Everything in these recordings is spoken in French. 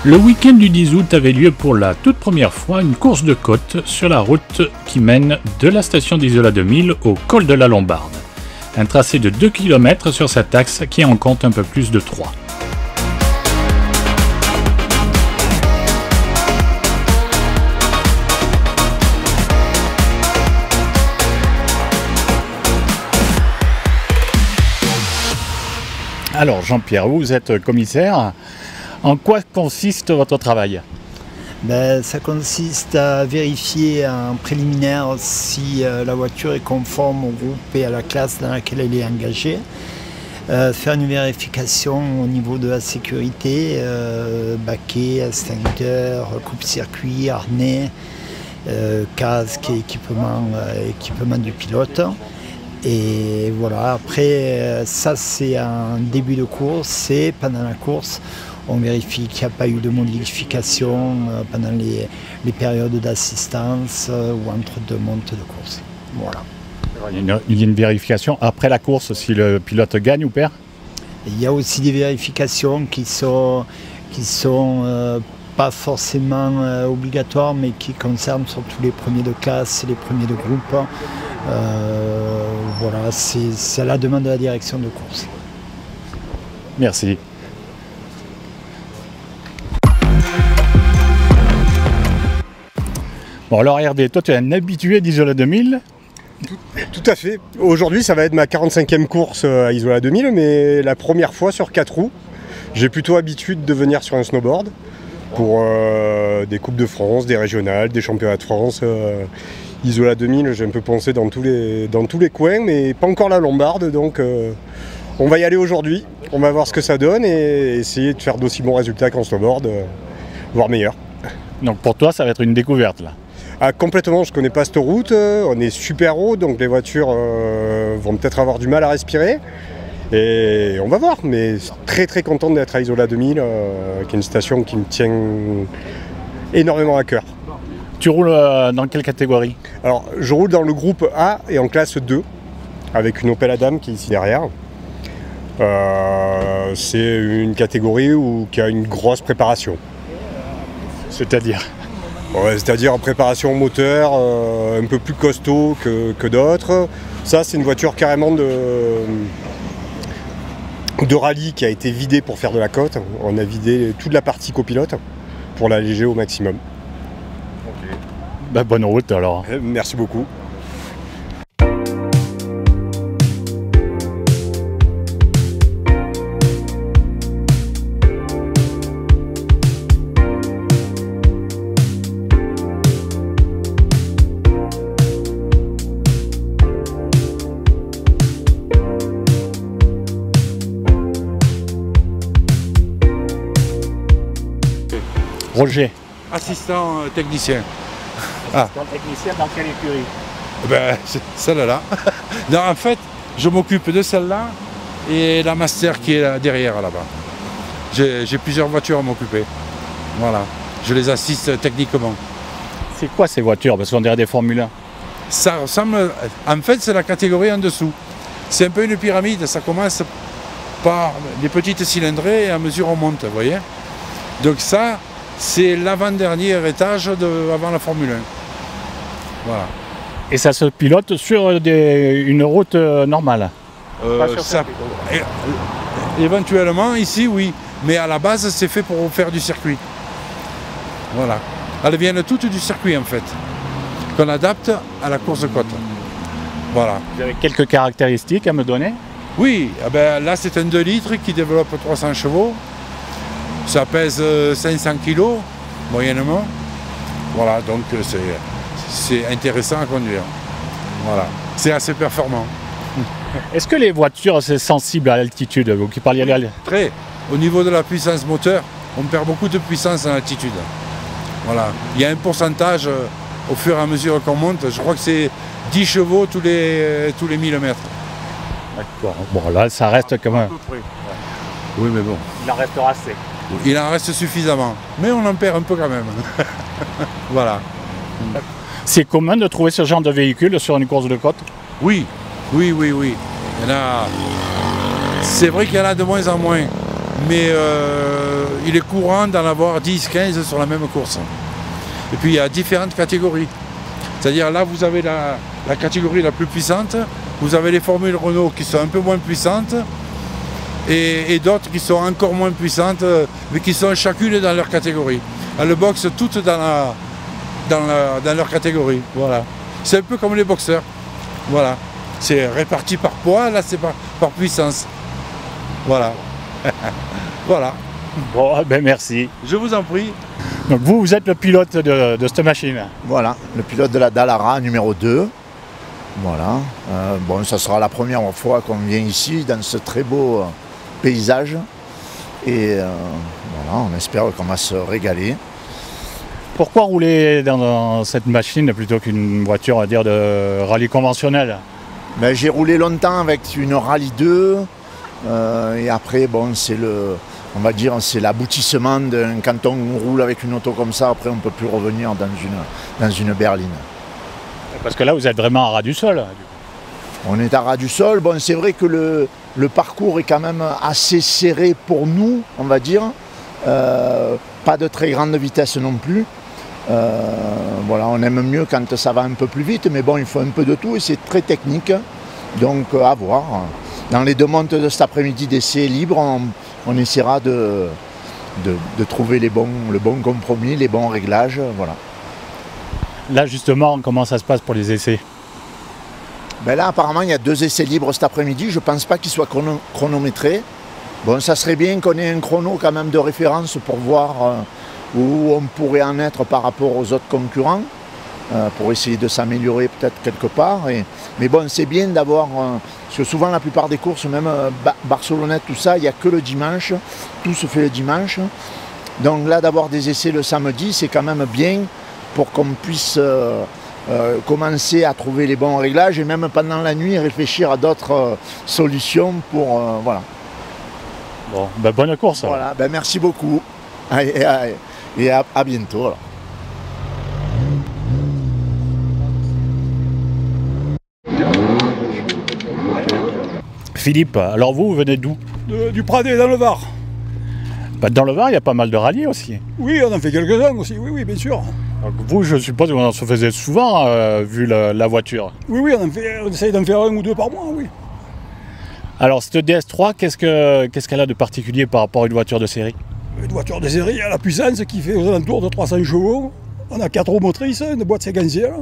Le week-end du 10 août avait lieu pour la toute première fois une course de côte sur la route qui mène de la station d'Isola 2000 au col de la Lombarde. Un tracé de 2 km sur cet axe qui en compte un peu plus de 3. Alors Jean-Pierre, vous êtes commissaire. En quoi consiste votre travail ? Ça consiste à vérifier en préliminaire si la voiture est conforme au groupe et à la classe dans laquelle elle est engagée. Faire une vérification au niveau de la sécurité, baquet, extincteur, coupe-circuit, harnais, casque et équipement du pilote. Et voilà, après ça c'est un début de course et pendant la course on vérifie qu'il n'y a pas eu de modification pendant les périodes d'assistance ou entre deux montes de course. Voilà. Il y a une vérification après la course si le pilote gagne ou perd ? Il y a aussi des vérifications qui sont pas forcément obligatoires mais qui concernent surtout les premiers de classe et les premiers de groupe. Voilà, c'est à la demande de la direction de course. Merci. Bon alors Hervé, toi tu es un habitué d'Isola 2000 ? Tout à fait. Aujourd'hui ça va être ma 45e course à Isola 2000, mais la première fois sur 4 roues. J'ai plutôt l'habitude de venir sur un snowboard pour des Coupes de France, des régionales, des championnats de France. Isola 2000, j'ai un peu pensé dans tous les coins, mais pas encore la Lombarde, donc on va y aller aujourd'hui. On va voir ce que ça donne et essayer de faire d'aussi bons résultats qu'en snowboard, voire meilleur. Donc pour toi ça va être une découverte là ? Ah, complètement, je ne connais pas cette route, on est super haut, donc les voitures vont peut-être avoir du mal à respirer. Et on va voir, mais très très content d'être à Isola 2000, qui est une station qui me tient énormément à cœur. Tu roules dans quelle catégorie ? Alors, je roule dans le groupe A et en classe 2, avec une Opel Adam qui est ici derrière. C'est une catégorie qui a une grosse préparation. C'est-à-dire ? Ouais, c'est-à-dire en préparation moteur, un peu plus costaud que d'autres. Ça, c'est une voiture carrément de rallye qui a été vidée pour faire de la côte. On a vidé toute la partie copilote pour l'alléger au maximum. Okay. Bonne route alors. Merci beaucoup. Roger. Assistant technicien. Assistant technicien dans quelle écurie ? C'est celle-là. Non, en fait, je m'occupe de celle-là et la Master qui est là, derrière là-bas. J'ai plusieurs voitures à m'occuper. Voilà. Je les assiste techniquement. C'est quoi ces voitures ? Parce qu'on dirait des Formule 1. Ça ressemble. En fait, c'est la catégorie en dessous. C'est un peu une pyramide. Ça commence par des petites cylindrées et à mesure on monte, vous voyez ? Donc ça, c'est l'avant-dernier étage avant la Formule 1. Voilà. Et ça se pilote sur une route normale ? Éventuellement, ici, oui. Mais à la base, c'est fait pour faire du circuit. Voilà. Elles viennent toutes du circuit, en fait, qu'on adapte à la course de côte. Voilà. Vous avez quelques caractéristiques à me donner ? Oui. Là, c'est un 2 litres qui développe 300 chevaux. Ça pèse 500 kg, moyennement. Voilà, donc c'est intéressant à conduire. Voilà, c'est assez performant. Est-ce que les voitures, c'est sensible à l'altitude ? Vous qui parliez Très. Au niveau de la puissance moteur, on perd beaucoup de puissance en altitude. Voilà. Il y a un pourcentage au fur et à mesure qu'on monte. Je crois que c'est 10 chevaux tous les 1000 mètres. D'accord. Bon, là, ça reste quand même. Oui, mais bon. Il en restera assez. Il en reste suffisamment, mais on en perd un peu quand même. Voilà. C'est commun de trouver ce genre de véhicule sur une course de côte ? Oui. Il y en a... C'est vrai qu'il y en a de moins en moins. mais il est courant d'en avoir 10-15 sur la même course. Et puis il y a différentes catégories. C'est-à-dire là vous avez la catégorie la plus puissante, vous avez les formules Renault qui sont un peu moins puissantes et d'autres qui sont encore moins puissantes, mais qui sont chacune dans leur catégorie. Elles boxent toutes dans leur catégorie. Voilà. C'est un peu comme les boxeurs. Voilà. C'est réparti par poids, là c'est par puissance. Voilà. Voilà. Bon, ben merci. Je vous en prie. Donc vous êtes le pilote de cette machine. Voilà, le pilote de la Dallara numéro 2. Voilà. Bon, ça sera la première fois qu'on vient ici dans ce très beau paysage. Et voilà, on espère qu'on va se régaler. Pourquoi rouler dans cette machine plutôt qu'une voiture, on va dire, de rallye conventionnel? Ben, j'ai roulé longtemps avec une Rallye 2. Et après, bon, on va dire, c'est l'aboutissement quand on roule avec une auto comme ça, après on ne peut plus revenir dans une berline. Parce que là, vous êtes vraiment à ras du sol. On est à ras du sol. Bon, c'est vrai que le parcours est quand même assez serré pour nous, on va dire. Pas de très grande vitesse non plus. Voilà, on aime mieux quand ça va un peu plus vite, mais bon, il faut un peu de tout et c'est très technique. Donc, à voir. Dans les deux montes de cet après-midi d'essai libre, on essaiera de trouver le bon compromis, les bons réglages. Voilà. Là, justement, comment ça se passe pour les essais? Ben là, apparemment, il y a 2 essais libres cet après-midi. Je ne pense pas qu'ils soient chronométrés. Bon, ça serait bien qu'on ait un chrono quand même de référence pour voir où on pourrait en être par rapport aux autres concurrents, pour essayer de s'améliorer peut-être quelque part. Mais bon, c'est bien d'avoir, parce que souvent la plupart des courses, même Barcelonnette, tout ça, il n'y a que le dimanche, tout se fait le dimanche. Donc là, d'avoir des essais le samedi, c'est quand même bien pour qu'on puisse commencer à trouver les bons réglages et même pendant la nuit réfléchir à d'autres solutions pour... voilà. Bon, ben bonne course. Voilà, ben merci beaucoup et à bientôt. Alors. Philippe, alors vous venez d'où? Du Pradet, dans le Var. Bah, dans le Var, il y a pas mal de rallyes aussi. Oui, on en fait quelques-uns aussi, oui, bien sûr. Donc vous, je suppose que vous en faisiez souvent, vu la voiture. Oui, on essaye d'en faire 1 ou 2 par mois, oui. Alors, cette DS3, qu'est-ce qu'elle a de particulier par rapport à une voiture de série? Une voiture de série a la puissance qui fait aux alentours de 300 chevaux. On a 4 roues motrices, une boîte séquentielle.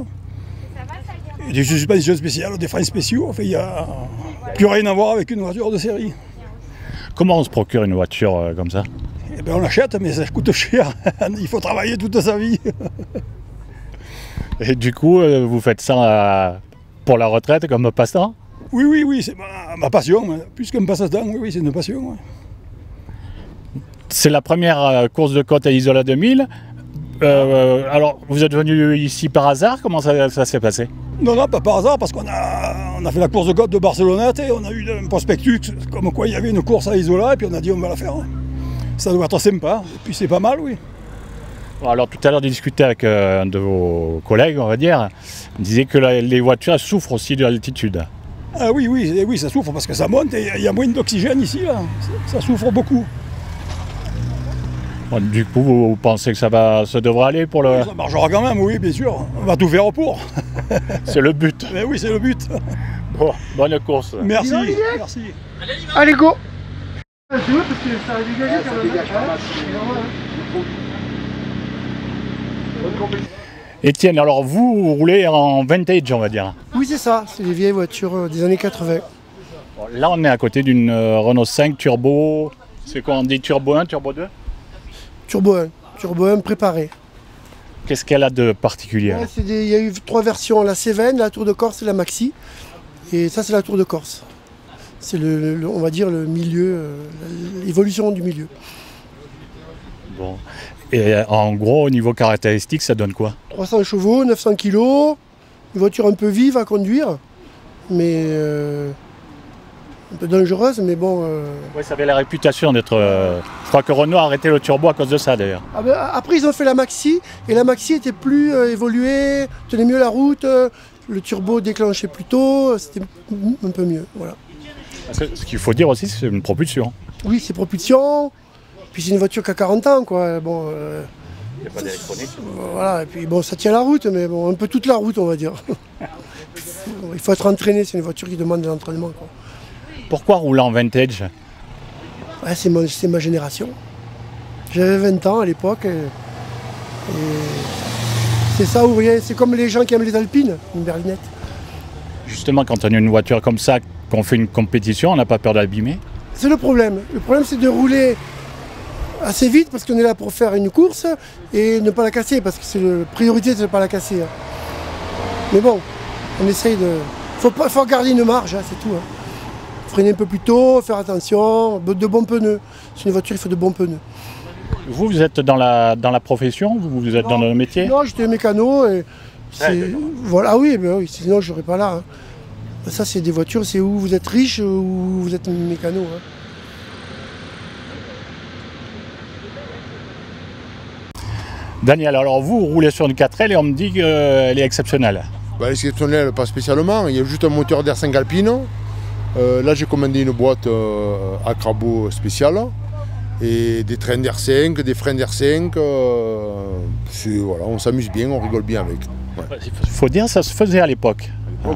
Et des suspensions spéciales, des freins spéciaux. Enfin, il n'y a plus rien à voir avec une voiture de série. Comment on se procure une voiture comme ça? Eh bien, on l'achète, mais ça coûte cher. Il faut travailler toute sa vie. Et du coup, vous faites ça pour la retraite comme passe-temps? Oui, c'est ma passion. Plus qu'un passe-temps, oui, c'est une passion. Ouais. C'est la première course de côte à Isola 2000. Alors, vous êtes venu ici par hasard? Comment ça s'est passé? Non, pas par hasard, parce qu'on a fait la course de côte de Barcelonnette et on a eu un prospectus comme quoi il y avait une course à Isola et puis on a dit on va la faire. Ça doit être sympa, et puis c'est pas mal, oui. Alors tout à l'heure, j'ai discuté avec un de vos collègues, on va dire, il disait que les voitures souffrent aussi de l'altitude. Ah oui, ça souffre parce que ça monte et il y a moins d'oxygène ici, là. Ça souffre beaucoup. Bon, du coup, vous pensez que ça devrait aller pour le... Ça marchera quand même, oui, bien sûr. On va tout faire pour. C'est le but. Mais oui, c'est le but. Bon, bonne course. Merci. Allez, go. Étienne, alors vous roulez en vintage, on va dire. Oui, c'est ça, c'est les vieilles voitures des années 80. Bon, là, on est à côté d'une Renault 5 Turbo. C'est quoi, on dit Turbo 1, Turbo 2? Turbo 1 préparé. Qu'est-ce qu'elle a de particulier? Ouais, il y a eu 3 versions, la Cévennes, la Tour de Corse et la Maxi. Et ça, c'est la Tour de Corse. C'est on va dire le milieu, l'évolution du milieu. Bon. Et en gros, au niveau caractéristique, ça donne quoi? 300 chevaux, 900 kg, une voiture un peu vive à conduire, mais un peu dangereuse, mais bon... Oui, ça avait la réputation d'être... Je crois que Renault a arrêté le turbo à cause de ça, d'ailleurs. Ah ben, après, ils ont fait la Maxi, et la Maxi était plus évoluée, tenait mieux la route, le turbo déclenchait plus tôt, c'était un peu mieux, voilà. Ce qu'il faut dire aussi, c'est une propulsion. Oui, c'est propulsion. Puis c'est une voiture qui a 40 ans, quoi. Bon, Il n'y a pas d'électronique. voilà, et puis bon, ça tient la route, mais bon, un peu toute la route, on va dire. Il faut être entraîné, c'est une voiture qui demande de l'entraînement, quoi. Pourquoi rouler en vintage? Ouais, c'est ma génération. J'avais 20 ans à l'époque. Et c'est ça ou rien. C'est comme les gens qui aiment les Alpines, une berlinette. Justement, quand on a une voiture comme ça, qu'on fait une compétition, on n'a pas peur d'abîmer? C'est le problème. Le problème, c'est de rouler assez vite parce qu'on est là pour faire une course et ne pas la casser parce que c'est la priorité de ne pas la casser. Hein. Mais bon, on essaye de... Faut garder une marge, hein, c'est tout. Hein. Freiner un peu plus tôt, faire attention, de bons pneus. C'est une voiture, il faut de bons pneus. Vous êtes dans la profession? Vous êtes dans le métier? Non, j'étais mécano et voilà, oui, ben oui, sinon je serais pas là. Hein. Ça, c'est des voitures, c'est où vous êtes riche ou vous êtes mécano. Hein. Daniel, alors vous roulez sur une 4L et on me dit qu'elle est exceptionnelle. Bah, exceptionnelle, pas spécialement. Il y a juste un moteur d'R5 Alpine. Là, j'ai commandé une boîte à crabot spéciale. Et des trains d'R5, des freins d'R5. Voilà, on s'amuse bien, on rigole bien avec. Ouais. Il faut dire que ça se faisait à l'époque.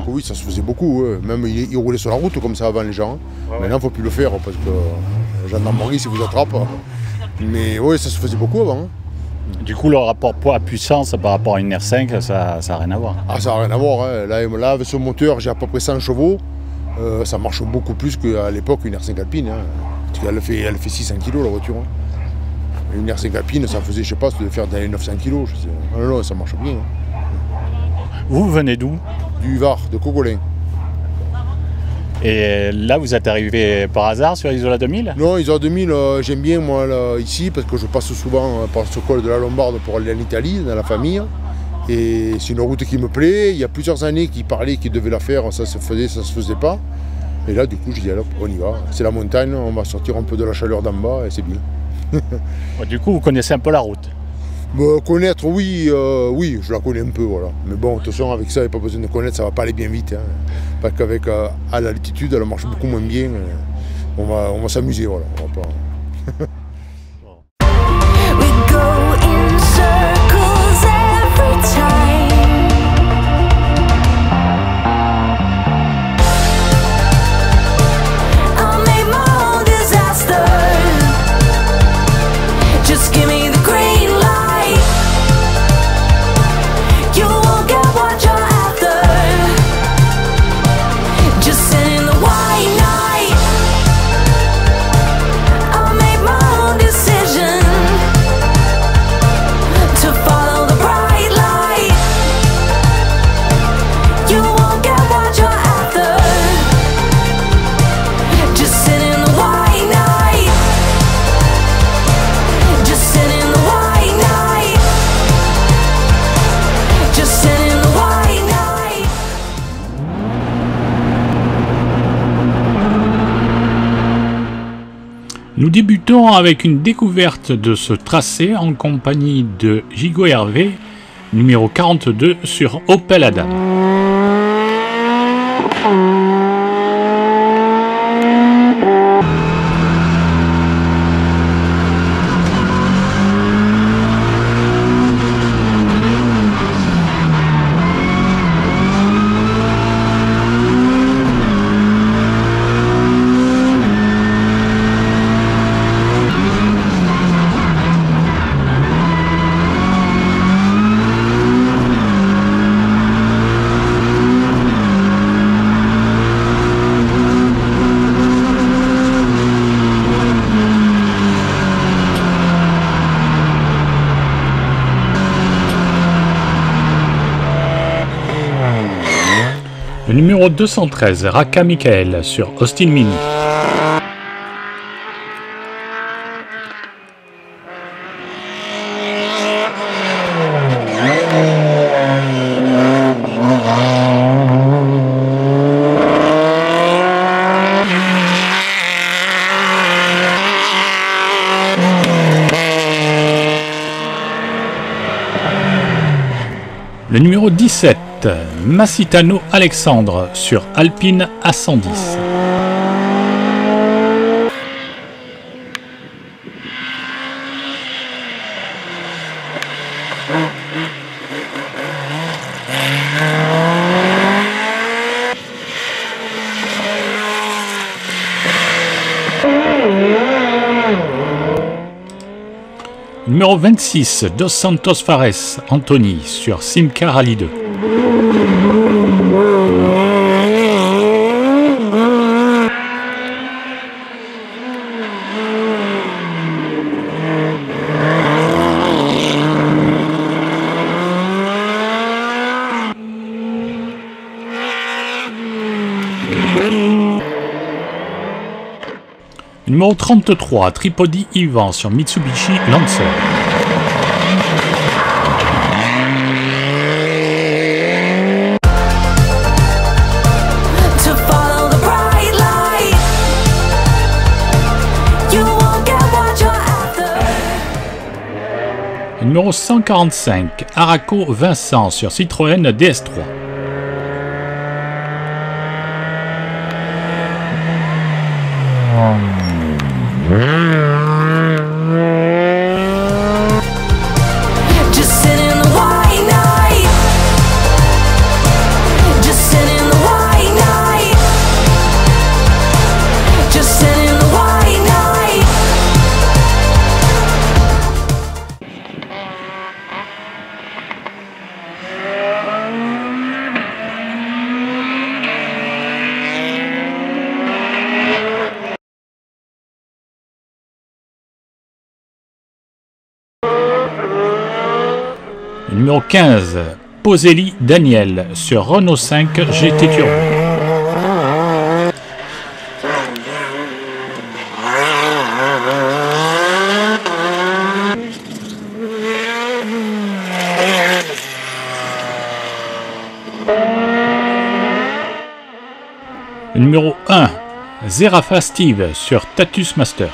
Oui, ça se faisait beaucoup. Ouais. Même ils roulaient sur la route comme ça avant les gens. Ouais. Maintenant, il ne faut plus le faire parce que la gendarmerie, si vous attrape. Mais oui, ça se faisait beaucoup avant. Du coup, le rapport poids-puissance par rapport à une R5, ça n'a rien à voir. Ah, ça n'a rien à voir. Hein. Là, avec ce moteur, j'ai à peu près 100 chevaux. Ça marche beaucoup plus qu'à l'époque une R5 Alpine. Hein. Parce qu'elle fait 600 kg la voiture. Hein. Une R5 Alpine, ça faisait, je sais pas, ça devait faire 900 kg. Non, ça marche bien. Hein. Vous venez d'où? Du Var, de Cogolin. Et là, vous êtes arrivé par hasard sur Isola 2000? Non, Isola 2000, j'aime bien moi là, ici parce que je passe souvent par ce col de la Lombarde pour aller en Italie, dans la famille. Et c'est une route qui me plaît. Il y a plusieurs années qu'ils parlaient qu'ils devaient la faire, ça se faisait pas. Et là, du coup, je dis alors, on y va. C'est la montagne, on va sortir un peu de la chaleur d'en bas et c'est bien. Du coup, vous connaissez un peu la route? Connaître, oui, oui, je la connais un peu, voilà. Mais bon, attention, avec ça, il n'y a pas besoin de connaître, ça va pas aller bien vite. Hein. Parce qu'avec à l'altitude, elle marche beaucoup moins bien. On va s'amuser, voilà. On va pas... Nous débutons avec une découverte de ce tracé en compagnie de Gigo Hervé, numéro 42 sur Opel Adam. Le numéro 213, Raka Michael sur Austin Mini. Le numéro 17, Massitano Alexandre sur Alpine A110. Numéro 26, Dos Santos Fares, Anthony, sur Simca Rally 2. Numéro 33, Tripodi Ivan sur Mitsubishi Lancer. Numéro 145, Araco Vincent sur Citroën DS3. Numéro 15, Poselli Daniel sur Renault 5 GT Turbo. Numéro 1, Zerafa Steve sur Tatus Master.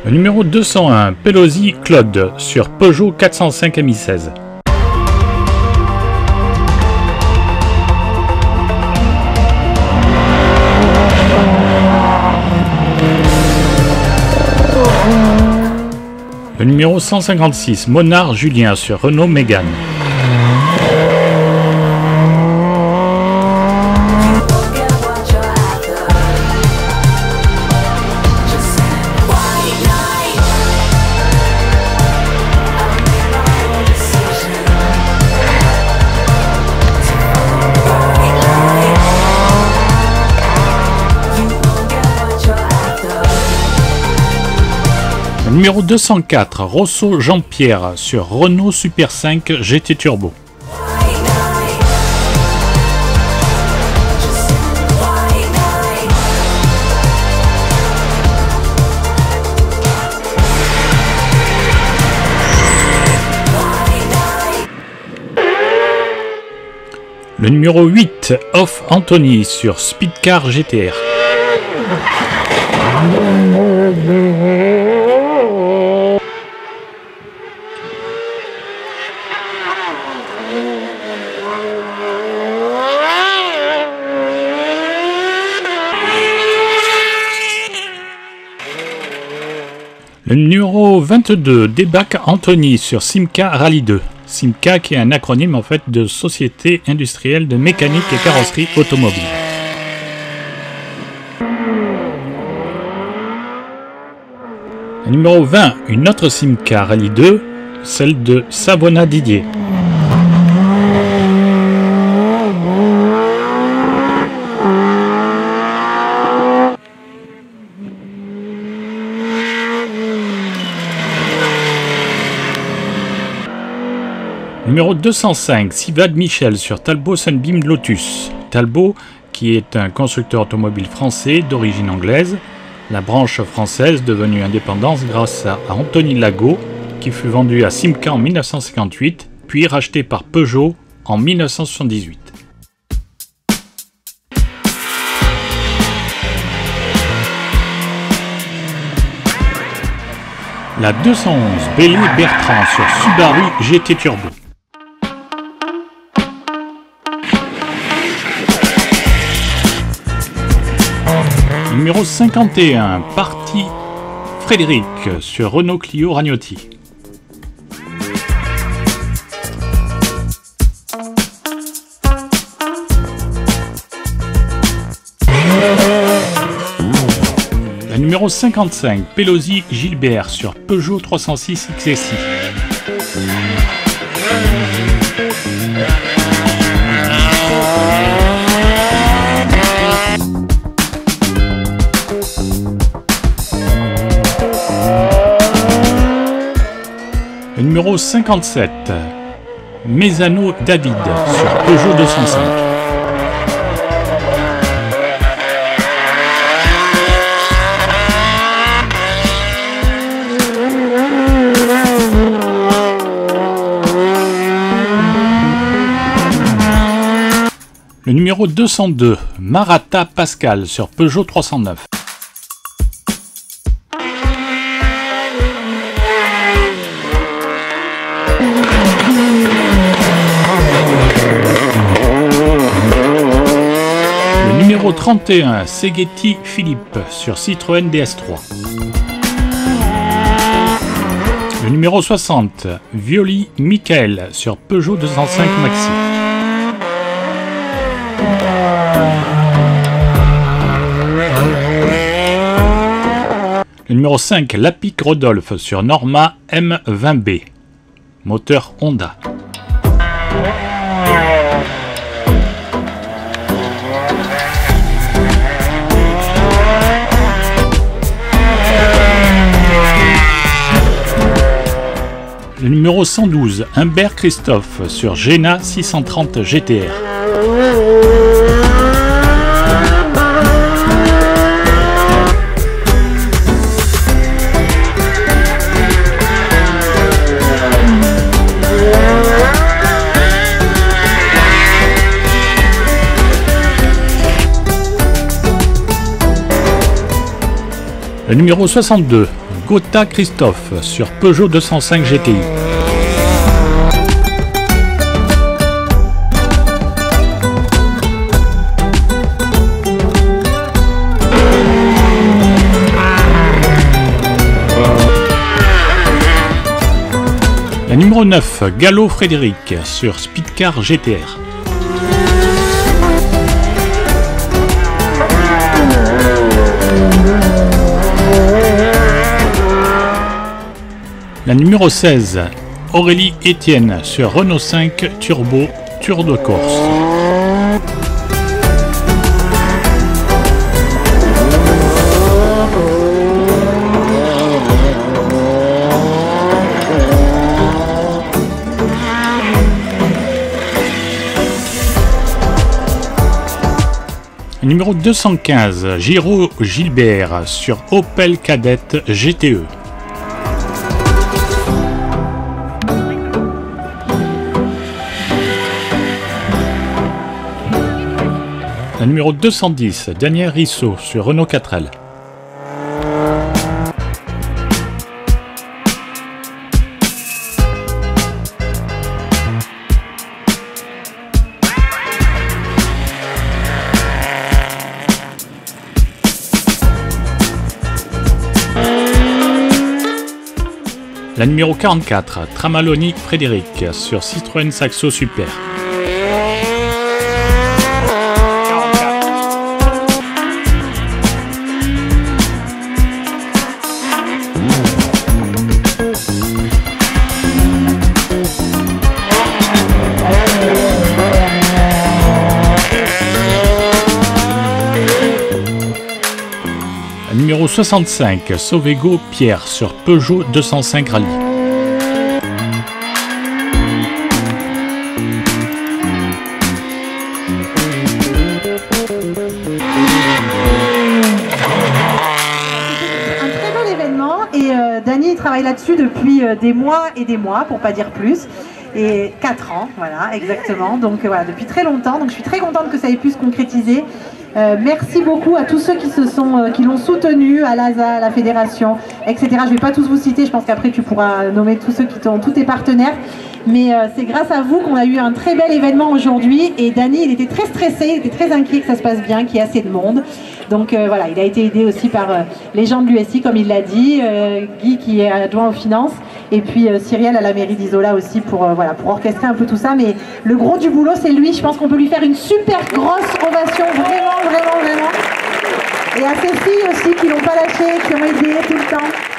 Numéro 201, Pelosi Claude sur Peugeot 405 MI16. Le numéro 156, Monard Julien sur Renault Mégane. Numéro 204, Rosso Jean-Pierre sur Renault Super 5 GT Turbo. Le numéro 8, Off Anthony sur Speedcar GTR. Le numéro 22, Débac Anthony sur Simca Rally 2. Simca qui est un acronyme en fait de Société Industrielle de Mécanique et Carrosserie Automobile. Le numéro 20, une autre Simca Rally 2, celle de Savona Didier. Numéro 205, Sivad Michel sur Talbot Sunbeam Lotus. Talbot, qui est un constructeur automobile français d'origine anglaise, la branche française devenue indépendante grâce à Anthony Lago, qui fut vendu à Simca en 1958, puis racheté par Peugeot en 1978. La 211, Bélé Bertrand sur Subaru GT Turbo. numéro 51, Parti Frédéric sur Renault Clio Ragnotti. La numéro 55, Pelosi Gilbert sur Peugeot 306 XSI. Le numéro 57, Mesano David sur Peugeot 205. Le numéro 202, Maratha Pascal sur Peugeot 309. Le numéro 31, Seghetti Philippe sur Citroën DS3. Le numéro 60, Violi Michael sur Peugeot 205 Maxi. Le numéro 5, Lapic Rodolphe sur Norma M20B, moteur Honda. Le numéro 112, Humbert Christophe sur Gena 630 GTR. Le numéro 62, Gotha Christophe sur Peugeot 205 GTI. La numéro 9, Gallo Frédéric sur Speedcar GTR. La numéro 16, Aurélie Etienne sur Renault 5 Turbo Tour de Corse. La numéro 215, Giro Gilbert sur Opel Kadett GTE. La numéro 210, Daniel Risso sur Renault 4L. La numéro 44, Tramaloni Frédéric sur Citroën Saxo Super. Numéro 65, Sauvego Pierre sur Peugeot 205 Rallye. Un très bel événement et Dany travaille là-dessus depuis des mois et des mois, pour pas dire plus. Et 4 ans, voilà, exactement. Donc voilà, depuis très longtemps. Donc je suis très contente que ça ait pu se concrétiser. Merci beaucoup à tous ceux qui l'ont soutenu, à l'ASA, à la fédération, etc. Je ne vais pas tous vous citer, je pense qu'après tu pourras nommer tous ceux tous tes partenaires. Mais c'est grâce à vous qu'on a eu un très bel événement aujourd'hui. Et Dany, il était très stressé, il était très inquiet que ça se passe bien, qu'il y ait assez de monde. Donc voilà, il a été aidé aussi par les gens de l'USI, comme il l'a dit, Guy qui est adjoint aux finances, et puis Cyrielle à la mairie d'Isola aussi pour, voilà, pour orchestrer un peu tout ça. Mais le gros du boulot, c'est lui. Je pense qu'on peut lui faire une super grosse ovation, vraiment, vraiment, vraiment. Et à ses filles aussi qui l'ont pas lâché, qui ont aidé tout le temps.